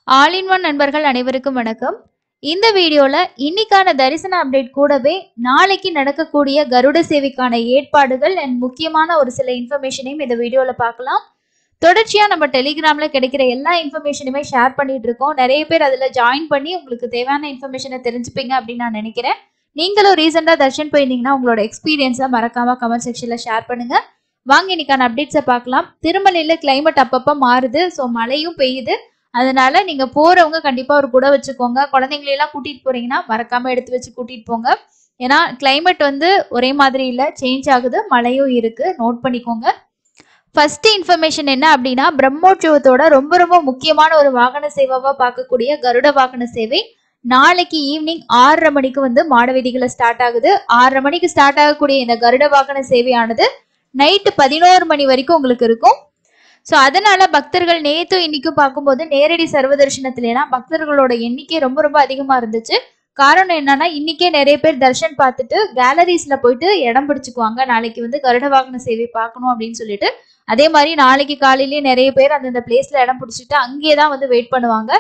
All in one நண்பர்கள் அனைவருக்கும் வணக்கம். இந்த வீடியோல இன்னைக்கான தரிசன அப்டேட் கூடவே நாளைக்கு நடக்கக்கூடிய கருட சேவைக்கான ஏற்பாடுகள் அண்ட் முக்கியமான ஒரு சில இன்ஃபர்மேஷனையும் இந்த வீடியோல பார்க்கலாம். தொடர்ச்சியா நம்ம டெலிகிராம்ல கிடைக்கிற எல்லா இன்ஃபர்மேஷனுமே ஷேர் பண்ணிட்டு இருக்கோம். நிறைய பேர் அதுல ஜாயின் பண்ணி உங்களுக்கு தேவையான இன்ஃபர்மேஷனை தெரிஞ்சுப்பீங்க அப்படின்னு நான் நினைக்கிறேன். நீங்களும் ரீசெண்டா தர்ஷன் போயிருந்தீங்கன்னா உங்களோட எக்ஸ்பீரியன்ஸை மறக்காம கமெண்ட் செக்ஷன்ல ஷேர் பண்ணுங்க. வாங்க இன்னைக்கான அப்டேட்ஸை பார்க்கலாம். திருமலையில கிளைமேட் அப்பப்போ மாறுது, ஸோ மழையும் பெய்யுது. அதனால நீங்க போறவங்க கண்டிப்பா ஒரு குடை வச்சுக்கோங்க. குழந்தைங்களெல்லாம் கூட்டிட்டு போறீங்கன்னா மறக்காம எடுத்து வச்சு கூட்டிட்டு போங்க. ஏன்னா கிளைமேட் வந்து ஒரே மாதிரி இல்ல, சேஞ்ச் ஆகுது, மழையும் இருக்கு, நோட் பண்ணிக்கோங்க. ஃபர்ஸ்ட் இன்ஃபர்மேஷன் என்ன அப்படின்னா, பிரம்மோற்சவத்தோட ரொம்ப ரொம்ப முக்கியமான ஒரு வாகன சேவாவா பார்க்கக்கூடிய கருட வாகன சேவை நாளைக்கு ஈவினிங் 6:30 மணிக்கு வந்து மாடவீதிகளை ஸ்டார்ட் ஆகுது. 6:30 மணிக்கு ஸ்டார்ட் ஆகக்கூடிய இந்த கருட வாகன சேவையானது நைட்டு 11 மணி வரைக்கும் உங்களுக்கு இருக்கும். ஸோ அதனால பக்தர்கள் நேற்றும் இன்னைக்கும் பார்க்கும்போது நேரடி சர்வதர்ஷனத்துலாம் பக்தர்களோட எண்ணிக்கை ரொம்ப ரொம்ப அதிகமா இருந்துச்சு. காரணம் என்னன்னா, இன்னைக்கே நிறைய பேர் தர்ஷன் பார்த்துட்டு கேலரிஸ்ல போயிட்டு இடம் பிடிச்சுக்குவாங்க, நாளைக்கு வந்து கருட வாகன சேவை பார்க்கணும் அப்படின்னு சொல்லிட்டு. அதே மாதிரி நாளைக்கு காலையிலேயே நிறைய பேர் அந்தந்த பிளேஸ்ல இடம் பிடிச்சிட்டு அங்கேயே தான் வந்து வெயிட் பண்ணுவாங்க.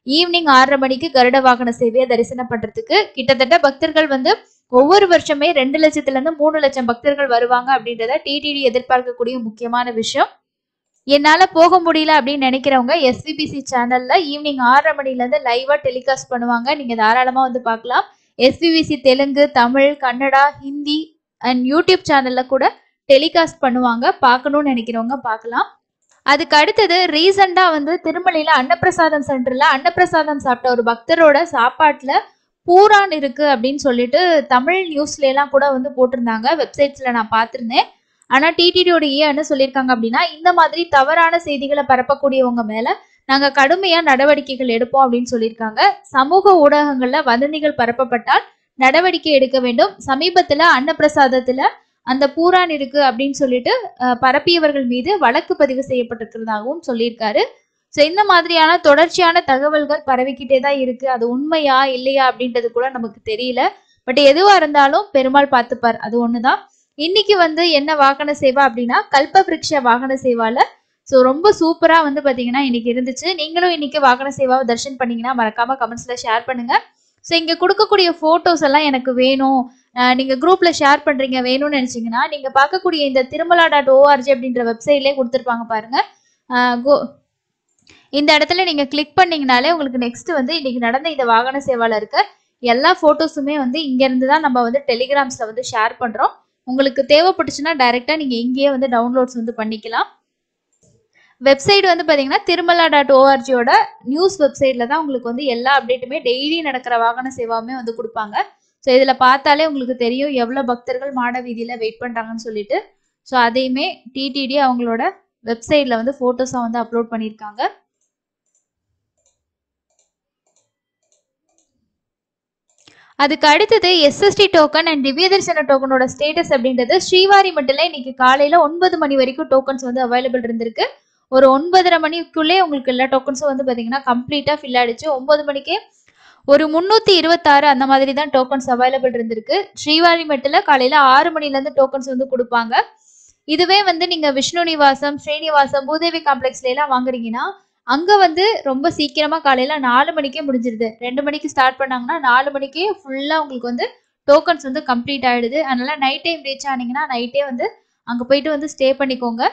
ஈவினிங் 6:30 மணிக்கு கருட வாகன சேவையை தரிசனம் பண்றதுக்கு கிட்டத்தட்ட பக்தர்கள் வந்து ஒவ்வொரு வருஷமே 2 லட்சத்துல இருந்து 3 லட்சம் பக்தர்கள் வருவாங்க அப்படின்றத டிடிடி எதிர்பார்க்கக்கூடிய முக்கியமான விஷயம். என்னால போக முடியல அப்படின்னு நினைக்கிறவங்க எஸ்விபிசி சேனல்ல ஈவினிங் 6:30 மணில இருந்து லைவா டெலிகாஸ்ட் பண்ணுவாங்க. நீங்க தாராளமா வந்து பார்க்கலாம். SVBC Telugu, Tamil, Kannada, Hindi and YouTube சேனல்ல கூட டெலிகாஸ்ட் பண்ணுவாங்க. பார்க்கணும்னு நினைக்கிறவங்க பார்க்கலாம். அதுக்கு அடுத்தது ரீசெண்டா வந்து திருமலையில அன்னப்பிரசாதம் சென்டர்ல அன்னப்பிரசாதம் சாப்பிட்ட ஒரு பக்தரோட சாப்பாட்டுல பூரான் இருக்கு அப்படின்னு சொல்லிட்டு தமிழ் நியூஸ்ல எல்லாம் கூட வந்து போட்டிருந்தாங்க. வெப்சைட்ஸ்ல நான் பார்த்திருந்தேன். ஆனா டிடிடியோட என்ன சொல்லியிருக்காங்க அப்படின்னா, இந்த மாதிரி தவறான செய்திகளை பரப்பக்கூடியவங்க மேல நாங்க கடுமையா நடவடிக்கைகள் எடுப்போம் அப்படின்னு சொல்லியிருக்காங்க. சமூக ஊடகங்கள்ல வதந்திகள் பரப்பப்பட்டால் நடவடிக்கை எடுக்க வேண்டும். சமீபத்துல அன்னப்பிரசாதத்துல அந்த பூரான் இருக்கு அப்படின்னு சொல்லிட்டு பரப்பியவர்கள் மீது வழக்கு பதிவு செய்யப்பட்டிருக்கிறதாகவும் சொல்லியிருக்காரு. ஸோ இந்த மாதிரியான தொடர்ச்சியான தகவல்கள் பரவிக்கிட்டே தான் இருக்கு. அது உண்மையா இல்லையா அப்படின்றது கூட நமக்கு தெரியல. பட் எதுவா இருந்தாலும் பெருமாள் பார்த்துப்பார், அது ஒண்ணுதான். இன்னைக்கு வந்து என்ன வாகன சேவா அப்படின்னா, கல்பவ்ருக்ஷ வாகன சேவால ஸோ ரொம்ப சூப்பரா வந்து பாத்தீங்கன்னா இன்னைக்கு இருந்துச்சு. நீங்களும் இன்னைக்கு வாகன சேவாவை தர்ஷன் பண்ணீங்கன்னா மறக்காம கமெண்ட்ஸ்ல ஷேர் பண்ணுங்க. ஸோ இங்க கொடுக்கக்கூடிய போட்டோஸ் எல்லாம் எனக்கு வேணும், நீங்க குரூப்ல ஷேர் பண்றீங்க வேணும்னு நினைச்சீங்கன்னா நீங்க பார்க்கக்கூடிய இந்த திருமலா.org அப்படின்ற வெப்சைட்லயே கொடுத்துருப்பாங்க பாருங்க. இந்த இடத்துல நீங்க கிளிக் பண்ணீங்கனாலே உங்களுக்கு நெக்ஸ்ட் வந்து இன்னைக்கு நடந்த இந்த வாகன சேவால இருக்க எல்லா போட்டோஸுமே வந்து இங்க இருந்து தான் நம்ம வந்து டெலிகிராம்ஸ்ல வந்து ஷேர் பண்றோம். உங்களுக்கு தேவைப்பட்டுச்சுன்னா டைரக்டா நீங்க இங்கேயே வந்து டவுன்லோட்ஸ் வந்து பண்ணிக்கலாம். வெப்சைட் வந்து பாத்தீங்கன்னா திருமலா.org நியூஸ் வெப்சைட்ல தான் உங்களுக்கு வந்து எல்லா அப்டேட்டுமே டெய்லி நடக்கிற வாகன சேவாவுமே வந்து கொடுப்பாங்க. ஸோ இதுல பார்த்தாலே உங்களுக்கு தெரியும் எவ்வளவு பக்தர்கள் மாட வீதியில வெயிட் பண்றாங்கன்னு சொல்லிட்டு. ஸோ அதையுமே டிடிடி அவங்களோட வெப்சைட்ல வந்து போட்டோஸா வந்து அப்லோட் பண்ணியிருக்காங்க. அதுக்கு அடுத்தது எஸ்எஸ்டி டோக்கன் அண்ட் திவ்ய தரிசன டோக்கனோட ஸ்டேட்டஸ் அப்படின்றது ஸ்ரீவாரி மட்டும் இன்னைக்கு காலையில 9 மணி வரைக்கும் டோக்கன்ஸ் வந்து அவைலபிள் இருந்திருக்கு. ஒரு 9:30 மணிக்குள்ளே உங்களுக்கு எல்லா டோக்கன்ஸும் வந்து பாத்தீங்கன்னா கம்ப்ளீட்டா ஃபில் ஆயிடுச்சு. 9 மணிக்கே ஒரு 326 அந்த மாதிரி தான் டோக்கன்ஸ் அவைலபிள் இருந்திருக்கு. ஸ்ரீவாரி மட்டும் காலையில 6 மணில இருந்து டோக்கன்ஸ் வந்து கொடுப்பாங்க. இதுவே வந்து நீங்க விஷ்ணு நிவாசம், ஸ்ரீனிவாசம், பூதேவி காம்ப்ளெக்ஸ்ல எல்லாம் வாங்குறீங்கன்னா அங்க வந்து ரொம்ப சீக்கிரமா காலையில 4 மணிக்கே முடிஞ்சிருது. 2 மணிக்கு ஸ்டார்ட் பண்ணாங்கன்னா 4 மணிக்கே ஃபுல்லா உங்களுக்கு வந்து டோக்கன்ஸ் வந்து கம்ப்ளீட் ஆயிடுது. அதனால நைட் டைம் ரீச் ஆனீங்கன்னா நைட்டே வந்து அங்க போயிட்டு வந்து ஸ்டே பண்ணிக்கோங்க.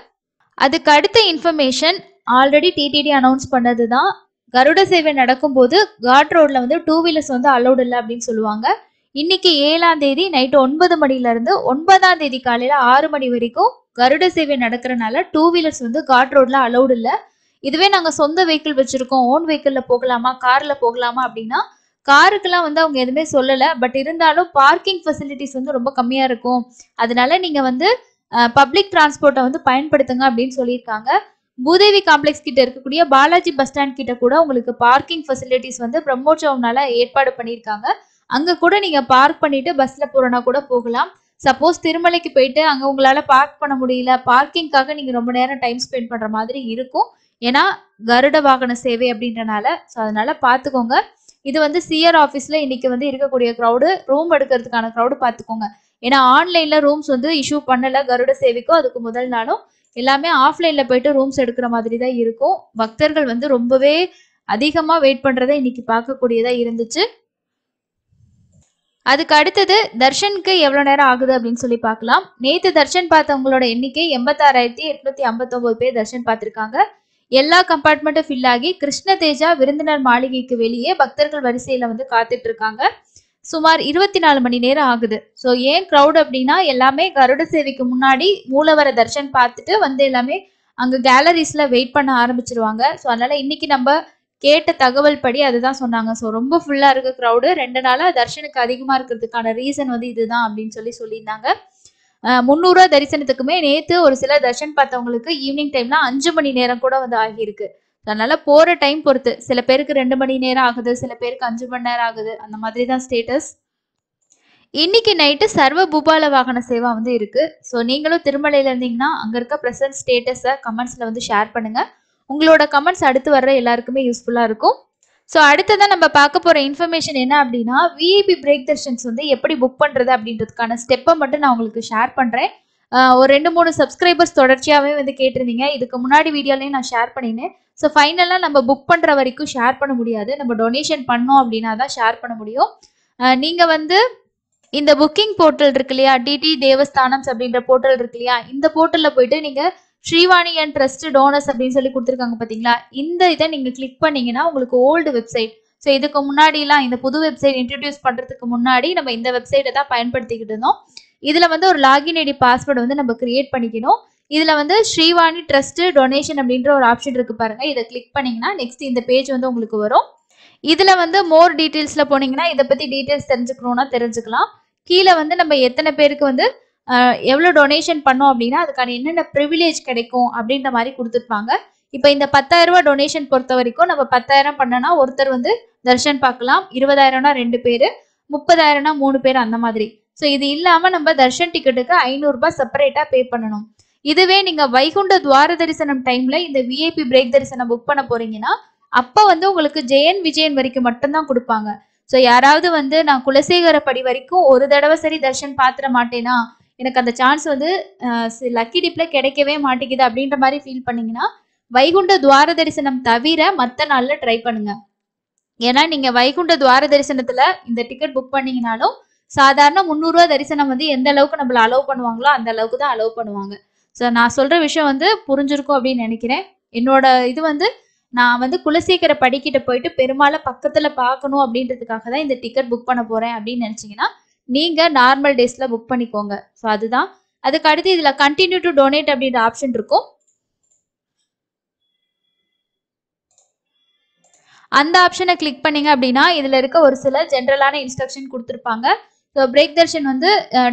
அதுக்கு அடுத்த இன்ஃபர்மேஷன் ஆல்ரெடி டிடிடி அனௌன்ஸ் பண்ணதுதான். கருட சேவை நடக்கும்போது காட் ரோட்ல வந்து 2 வீலர்ஸ் வந்து அலௌட் இல்லை அப்படின்னு சொல்லுவாங்க. இன்னைக்கு 7ஆம் தேதி நைட்டு 9 மணில இருந்து 9ஆம் தேதி காலையில 6 மணி வரைக்கும் கருட சேவை நடக்கிறனால 2 வீலர்ஸ் வந்து காட் ரோட்ல அலௌட் இல்லை. இதுவே நாங்க சொந்த வெஹிக்கிள் வச்சிருக்கோம், ஓன் வெஹிக்கிள்ல போகலாமா, கார்ல போகலாமா அப்படின்னா காருக்கெல்லாம் வந்து அவங்க எதுவுமே சொல்லல. பட் இருந்தாலும் பார்க்கிங் ஃபெசிலிட்டிஸ் வந்து ரொம்ப கம்மியா இருக்கும், அதனால நீங்க வந்து பப்ளிக் டிரான்ஸ்போர்ட்டை வந்து பயன்படுத்துங்க அப்படின்னு சொல்லியிருக்காங்க. பூதேவி காம்ப்ளெக்ஸ் கிட்ட இருக்கக்கூடிய பாலாஜி பஸ் ஸ்டாண்ட் கிட்ட கூட உங்களுக்கு பார்க்கிங் ஃபெசிலிட்டிஸ் வந்து பிரம்மோற்சவம்னால ஏற்பாடு பண்ணியிருக்காங்க. அங்க கூட நீங்க பார்க் பண்ணிட்டு பஸ்ல போறனா கூட போகலாம். சப்போஸ் திருமலைக்கு போயிட்டு அங்க உங்களால பார்க் பண்ண முடியல, பார்க்கிங்காக நீங்க ரொம்ப நேரம் டைம் ஸ்பெண்ட் பண்ற மாதிரி இருக்கும். ஏன்னா கருட வாகன சேவை அப்படின்றனால. ஸோ அதனால பார்த்துக்கோங்க. இது வந்து சிஆர் ஆஃபீஸ்ல இன்னைக்கு வந்து இருக்கக்கூடிய க்ரௌடு, ரூம் எடுக்கிறதுக்கான க்ரௌடு பார்த்துக்கோங்க. ஏன்னா ஆன்லைன்ல ரூம்ஸ் வந்து இஷ்யூ பண்ணல கருட சேவைக்கும். அதுக்கு முதல் நாளும் எல்லாமே ஆஃப்லைன்ல போயிட்டு ரூம்ஸ் எடுக்கிற மாதிரி தான் இருக்கும். பக்தர்கள் வந்து ரொம்பவே அதிகமா வெயிட் பண்றதை இன்னைக்கு பார்க்கக்கூடியதா இருந்துச்சு. அதுக்கு அடுத்தது தர்ஷனுக்கு எவ்வளவு நேரம் ஆகுது அப்படின்னு சொல்லி பார்க்கலாம். நேத்து தர்ஷன் பார்த்தவங்களோட எண்ணிக்கை 86,859 பேர் தர்ஷன் பார்த்திருக்காங்க. எல்லா கம்பார்ட்மெண்ட்டும் ஃபில் ஆகி கிருஷ்ண தேஜா விருந்தினர் மாளிகைக்கு வெளியே பக்தர்கள் வரிசையில வந்து காத்துட்டு இருக்காங்க. சுமார் 24 மணி நேரம் ஆகுது. ஸோ ஏன் க்ரௌட் அப்படின்னா எல்லாமே கருட சேவைக்கு முன்னாடி மூலவர தர்ஷன் பார்த்துட்டு வந்து எல்லாமே அங்க கேலரிஸ்ல வெயிட் பண்ண ஆரம்பிச்சிருவாங்க. ஸோ அதனால இன்னைக்கு நம்ம கேட்ட தகவல் படி அதுதான் சொன்னாங்க. ஸோ ரொம்ப ஃபுல்லா இருக்க க்ரௌடு 2 நாளா தர்ஷனுக்கு அதிகமா இருக்கிறதுக்கான ரீசன் வந்து இதுதான் அப்படின்னு சொல்லியிருந்தாங்க. 300 தரிசனத்துக்குமே நேத்து ஒரு சில தர்ஷன் பார்த்தவங்களுக்கு ஈவினிங் டைம்ல 5 மணி நேரம் கூட வந்து ஆகியிருக்கு. அதனால போற டைம் பொறுத்து சில பேருக்கு 2 மணி நேரம் ஆகுது, சில பேருக்கு 5 மணி நேரம் ஆகுது, அந்த மாதிரி தான் ஸ்டேட்டஸ். இன்னைக்கு நைட்டு சர்வ பூபால வாகன சேவா வந்து இருக்கு. ஸோ நீங்களும் திருமலையில இருந்தீங்கன்னா அங்க இருக்க ப்ரெசன்ட் ஸ்டேட்டஸை கமெண்ட்ஸ்ல வந்து ஷேர் பண்ணுங்க. உங்களோட கமெண்ட்ஸ் அடுத்து வர்ற எல்லாருக்குமே யூஸ்ஃபுல்லா இருக்கும். ஸோ அடுத்ததான் நம்ம பார்க்க போற இன்ஃபர்மேஷன் என்ன அப்படின்னா, விஐபி பிரேக் தர்ஷன்ஸ் வந்து எப்படி புக் பண்றது அப்படின்றதுக்கான ஸ்டெப்பை மட்டும் நான் உங்களுக்கு ஷேர் பண்றேன். ஒரு 2-3 சப்ஸ்கிரைபர்ஸ் தொடர்ச்சியாகவே வந்து கேட்டிருந்தீங்க. இதுக்கு முன்னாடி வீடியோலையும் நான் ஷேர் பண்ணினேன். ஸோ ஃபைனலாக நம்ம புக் பண்ணுற வரைக்கும் ஷேர் பண்ண முடியாது. நம்ம டொனேஷன் பண்ணோம் அப்படின்னா தான் ஷேர் பண்ண முடியும். நீங்கள் வந்து இந்த புக்கிங் போர்ட்டல் இருக்கு இல்லையா, டிடி தேவஸ்தானம்ஸ் அப்படின்ற போர்ட்டல் இருக்கு இல்லையா, இந்த போர்ட்டலில் போயிட்டு நீங்கள் ஸ்ரீவாணி அண்ட் ட்ரஸ்ட் டோனர்ஸ் அப்படின்னு சொல்லி கொடுத்துருக்காங்க பார்த்தீங்களா, இந்த இதை நீங்கள் கிளிக் பண்ணீங்கன்னா உங்களுக்கு ஓல்டு வெப்சைட். ஸோ இதுக்கு முன்னாடிலாம் இந்த புது வெப்சைட் இன்ட்ரடியூஸ் பண்ணுறதுக்கு முன்னாடி நம்ம இந்த வெப்சைட்டை தான் பயன்படுத்திக்கிட்டு இருந்தோம். இதில் வந்து ஒரு லாகின் ஐடி பாஸ்வேர்டு வந்து நம்ம கிரியேட் பண்ணிக்கணும். இதில் வந்து ஸ்ரீவாணி ட்ரஸ்ட் டொனேஷன் அப்படின்ற ஒரு ஆப்ஷன் இருக்கு பாருங்க, இதை கிளிக் பண்ணீங்கன்னா நெக்ஸ்ட் இந்த பேஜ் வந்து உங்களுக்கு வரும். இதில் வந்து மோர் டீட்டெயில்ஸில் போனீங்கன்னா இதை பற்றி டீட்டெயில்ஸ் தெரிஞ்சுக்கணும்னா தெரிஞ்சுக்கலாம். கீழே வந்து நம்ம எத்தனை பேருக்கு வந்து எவ்வளோ டொனேஷன் பண்ணோம் அப்படின்னா அதுக்கான என்னென்ன ப்ரிவிலேஜ் கிடைக்கும் அப்படின்ற மாதிரி கொடுத்துருப்பாங்க. இப்போ இந்த 10,000 ரூபாய் டொனேஷன் பொறுத்த வரைக்கும் நம்ம 10,000 பண்ணனா ஒருத்தர் வந்து தர்ஷன் பார்க்கலாம், 20,000னா 2 பேர், 30,000னா 3 பேர், அந்த மாதிரி. ஸோ இது இல்லாமல் நம்ம தர்ஷன் டிக்கெட்டுக்கு 500 ரூபாய் செப்பரேட்டாக பே பண்ணணும். இதுவே நீங்க வைகுண்ட துவார தரிசனம் டைம்ல இந்த விஐபி பிரேக் தரிசனம் புக் பண்ண போறீங்கன்னா அப்ப வந்து உங்களுக்கு ஜெயன் விஜயன் வரைக்கும் மட்டும்தான் கொடுப்பாங்க. ஸோ யாராவது வந்து நான் குலசேகர படி வரைக்கும் ஒரு தடவை சரி தர்ஷன் பாத்திர மாட்டேனா, எனக்கு அந்த சான்ஸ் வந்து லக்கி டிப்ல கிடைக்கவே மாட்டேங்குது அப்படின்ற மாதிரி ஃபீல் பண்ணீங்கன்னா வைகுண்ட துவார தரிசனம் தவிர மற்ற நாள்ல ட்ரை பண்ணுங்க. ஏன்னா நீங்க வைகுண்ட துவார தரிசனத்துல இந்த டிக்கெட் புக் பண்ணீங்கனாலும் சாதாரண 300 ரூபாய் தரிசனம் வந்து எந்த அளவுக்கு நம்மள அலோவ் பண்ணுவாங்களோ அந்த அளவுக்கு தான் அலோவ் பண்ணுவாங்க. ஸோ நான் சொல்ற விஷயம் வந்து புரிஞ்சிருக்கும் அப்படின்னு நினைக்கிறேன். என்னோட இது வந்து நான் வந்து குலசேகர படிக்கிட்ட போயிட்டு பெருமாளை பக்கத்துல பார்க்கணும் அப்படின்றதுக்காக தான் இந்த டிக்கெட் புக் பண்ண போறேன் அப்படின்னு நினைச்சீங்கன்னா நீங்க நார்மல் டேஸ்ல புக் பண்ணிக்கோங்க. ஸோ அதுதான். அதுக்கு அடுத்து இதுல கண்டினியூ டு டொனேட் அப்படின்ற ஆப்ஷன் இருக்கும். அந்த ஆப்ஷனை கிளிக் பண்ணீங்க அப்படின்னா இதுல இருக்க ஒரு சில ஜென்ரலான இன்ஸ்ட்ரக்ஷன் கொடுத்துருப்பாங்க. ஸோ பிரேக் தர்ஷன் வந்து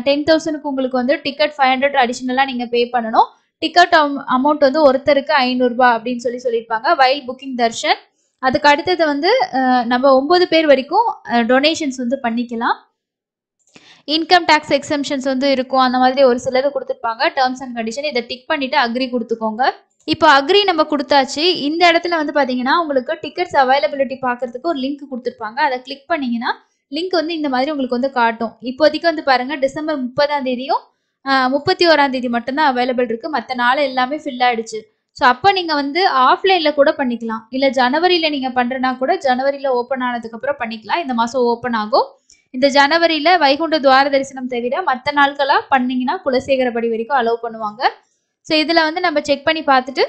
10,000க்கு உங்களுக்கு வந்து டிக்கெட் 500 அடிஷனலாக நீங்கள் பே பண்ணணும். டிக்கெட் அமௌண்ட் வந்து ஒருத்தருக்கு 500 ரூபாய் அப்படின்னு சொல்லியிருப்பாங்க வைல் புக்கிங் தர்ஷன். அதுக்கு அடுத்தது வந்து நம்ம 9 பேர் வரைக்கும் டொனேஷன்ஸ் வந்து பண்ணிக்கலாம். இன்கம் டேக்ஸ் எக்ஸம்ஷன்ஸ் வந்து இருக்கும், அந்த மாதிரி ஒரு சிலது கொடுத்துருப்பாங்க டேர்ம்ஸ் அண்ட் கண்டிஷன். இதை டிக் பண்ணிட்டு அக்ரி கொடுத்துக்கோங்க. இப்போ அக்ரி நம்ம கொடுத்தாச்சு. இந்த இடத்துல வந்து பார்த்தீங்கன்னா உங்களுக்கு டிக்கெட்ஸ் அவைலபிலிட்டி பார்க்கறதுக்கு ஒரு லிங்க் கொடுத்துருப்பாங்க. அதை கிளிக் பண்ணீங்கன்னா லிங்க் வந்து இந்த மாதிரி உங்களுக்கு வந்து காட்டும். இப்போதைக்கு வந்து பாருங்க டிசம்பர் 30ஆம் தேதியும் 31ஆம் தேதி மட்டும்தான் அவைலபிள் இருக்கு. மற்ற நாள் எல்லாமே ஃபில் ஆயிடுச்சு. ஸோ அப்போ நீங்க வந்து ஆஃப்லைன்ல கூட பண்ணிக்கலாம். இல்லை ஜனவரியில நீங்க பண்றனா கூட ஜனவரியில ஓப்பன் ஆனதுக்கு அப்புறம் பண்ணிக்கலாம். இந்த மாசம் ஓப்பன் ஆகும். இந்த ஜனவரியில வைகுண்ட துவார தரிசனம் தவிர மற்ற நாட்களா பண்ணீங்கன்னா குலசேகரபடி வரைக்கும் அலோவ் பண்ணுவாங்க. ஸோ இதுல வந்து நம்ம செக் பண்ணி பார்த்துட்டு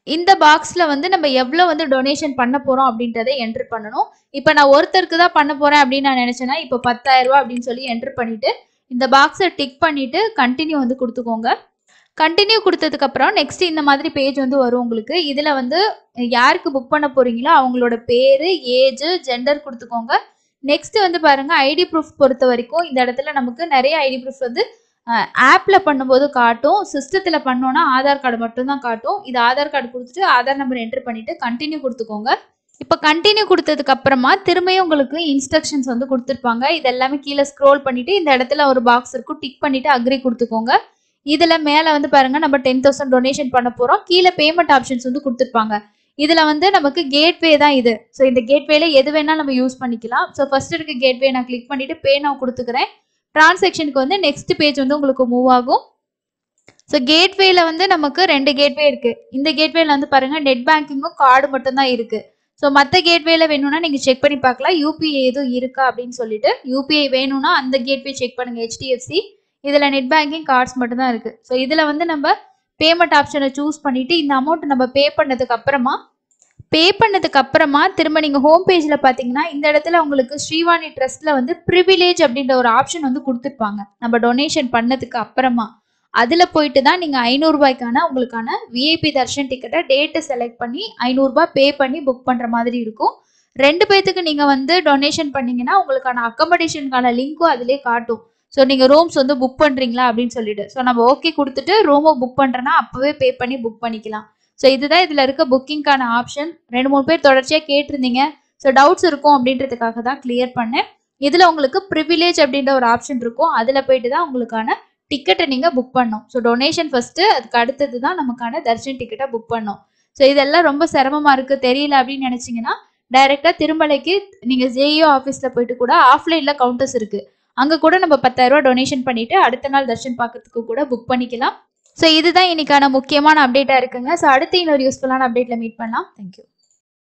இந்த பாக்ஸ்ல வந்து நம்ம எவ்வளோ வந்து டொனேஷன் பண்ண போறோம் அப்படின்றத என்ட்ரு பண்ணணும். இப்போ நான் ஒருத்தருக்கு தான் பண்ண போறேன் அப்படின்னு நான் நினைச்சேன்னா இப்போ 10,000 ரூபாய் அப்படின்னு சொல்லி என்ட்ரு பண்ணிட்டு இந்த பாக்ஸை டிக் பண்ணிட்டு கண்டினியூ வந்து கொடுத்துக்கோங்க. கண்டினியூ கொடுத்ததுக்கு அப்புறம் நெக்ஸ்ட் இந்த மாதிரி பேஜ் வந்து வரும் உங்களுக்கு. இதுல வந்து யாருக்கு புக் பண்ண போறீங்களோ அவங்களோட பேரு, ஏஜ், ஜெண்டர் கொடுத்துக்கோங்க. நெக்ஸ்ட் வந்து பாருங்க ஐடி ப்ரூஃப் பொறுத்த வரைக்கும் இந்த இடத்துல நமக்கு நிறைய ஐடி ப்ரூஃப் வந்து ஆப்ல பண்ணும்போது காட்டும். சிஸ்டத்துல பண்ணோம்னா ஆதார் கார்டு மட்டும்தான் காட்டும். இது ஆதார் கார்டு கொடுத்துட்டு ஆதார் நம்பர் என்ட்ரு பண்ணிட்டு கண்டினியூ கொடுத்துக்கோங்க. இப்போ கண்டினியூ கொடுத்ததுக்கு அப்புறமா திரும்பியும் உங்களுக்கு இன்ஸ்ட்ரக்ஷன்ஸ் வந்து கொடுத்துருப்பாங்க. இது எல்லாமே கீழே ஸ்க்ரோல் பண்ணிட்டு இந்த இடத்துல ஒரு பாக்ஸ் இருக்கும், டிக் பண்ணிட்டு அக்ரி கொடுத்துக்கோங்க. இதுல மேல வந்து பாருங்க நம்ம 10,000 டொனேஷன் பண்ண போறோம். கீழே பேமெண்ட் ஆப்ஷன்ஸ் வந்து கொடுத்துருப்பாங்க. இதுல வந்து நமக்கு கேட்வே தான் இது. ஸோ இந்த கேட்வேல எது வேணா நம்ம யூஸ் பண்ணிக்கலாம். ஸோ ஃபர்ஸ்ட் இருக்க கேட்வே நான் கிளிக் பண்ணிட்டு பே நான் கொடுத்துக்கிறேன். டிரான்சாக்ஷனுக்கு வந்து நெக்ஸ்ட் பேஜ் வந்து உங்களுக்கு மூவ் ஆகும். ஸோ கேட்வேல வந்து நமக்கு 2 கேட்வே இருக்கு. இந்த கேட்வேல வந்து பாருங்க நெட் பேங்கிங்கும் கார்டு மட்டும் தான் இருக்கு. ஸோ மற்ற கேட்வேல வேணும்னா நீங்கள் செக் பண்ணி பார்க்கலாம் யூபிஐ எதுவும் இருக்கா அப்படின்னு சொல்லிட்டு. யூபிஐ வேணும்னா அந்த கேட்வே செக் பண்ணுங்கள் ஹெச்டிஎஃப்சி. இதில் நெட் பேங்கிங் கார்ட்ஸ் மட்டும்தான் இருக்குது. ஸோ இதில் வந்து நம்ம பேமெண்ட் ஆப்ஷனை சூஸ் பண்ணிவிட்டு இந்த அமௌண்ட் நம்ம பே பண்ணதுக்கு அப்புறமா திரும்ப நீங்கள் ஹோம் பேஜில் பார்த்தீங்கன்னா இந்த இடத்துல உங்களுக்கு ஸ்ரீவாணி ட்ரஸ்ட்டில் வந்து ப்ரிவிலேஜ் அப்படின்ற ஒரு ஆப்ஷன் வந்து கொடுத்துருப்பாங்க. நம்ம டொனேஷன் பண்ணதுக்கு அப்புறமா அதில் போயிட்டு தான் நீங்கள் 500 ரூபாய்க்கான உங்களுக்கான விஐபி தர்ஷன் டிக்கெட்டை டேட்டை செலக்ட் பண்ணி 500 ரூபாய் பே பண்ணி புக் பண்ணுற மாதிரி இருக்கும். 2 பேத்துக்கு நீங்கள் வந்து டொனேஷன் பண்ணீங்கன்னா உங்களுக்கான அக்கமடேஷனுக்கான லிங்க்கும் அதிலே காட்டும். ஸோ நீங்கள் ரூம்ஸ் வந்து புக் பண்ணுறீங்களா அப்படின்னு சொல்லிட்டு. ஸோ நம்ம ஓகே கொடுத்துட்டு ரூமை புக் பண்ணுறேன்னா அப்போவே பே பண்ணி புக் பண்ணிக்கலாம். ஸோ இதுதான் இதில் இருக்க புக்கிங்கான ஆப்ஷன். 2-3 பேர் தொடர்ச்சியாக கேட்டிருந்தீங்க. ஸோ டவுட்ஸ் இருக்கும் அப்படின்றதுக்காக தான் கிளியர் பண்ணேன். இதில் உங்களுக்கு ப்ரிவிலேஜ் அப்படின்ற ஒரு ஆப்ஷன் இருக்கும். அதில் போயிட்டு தான் உங்களுக்கான டிக்கெட்டை நீங்கள் புக் பண்ணணும். ஸோ டொனேஷன் ஃபஸ்ட்டு, அதுக்கு அடுத்தது தான் நமக்கான தர்ஷன் டிக்கெட்டை புக் பண்ணணும். ஸோ இதெல்லாம் ரொம்ப சிரமமாக இருக்குது தெரியல அப்படின்னு நினச்சிங்கன்னா டைரெக்டாக திருமலைக்கு நீங்கள் ஜேஇஓ ஆஃபீஸில் போயிட்டு கூட ஆஃப்லைனில் கவுண்டர்ஸ் இருக்குது. அங்கே கூட நம்ம 10,000 ரூபா டொனேஷன் பண்ணிவிட்டு அடுத்த நாள் தர்ஷன் பார்க்கறதுக்கு கூட புக் பண்ணிக்கலாம். ஸோ இதுதான் இன்னைக்கான முக்கியமான அப்டேட்டாக இருக்குங்க. ஸோ அடுத்து இன்னொரு யூஸ்ஃபுல்லான அப்டேட்டில் மீட் பண்ணலாம். தேங்க்யூ.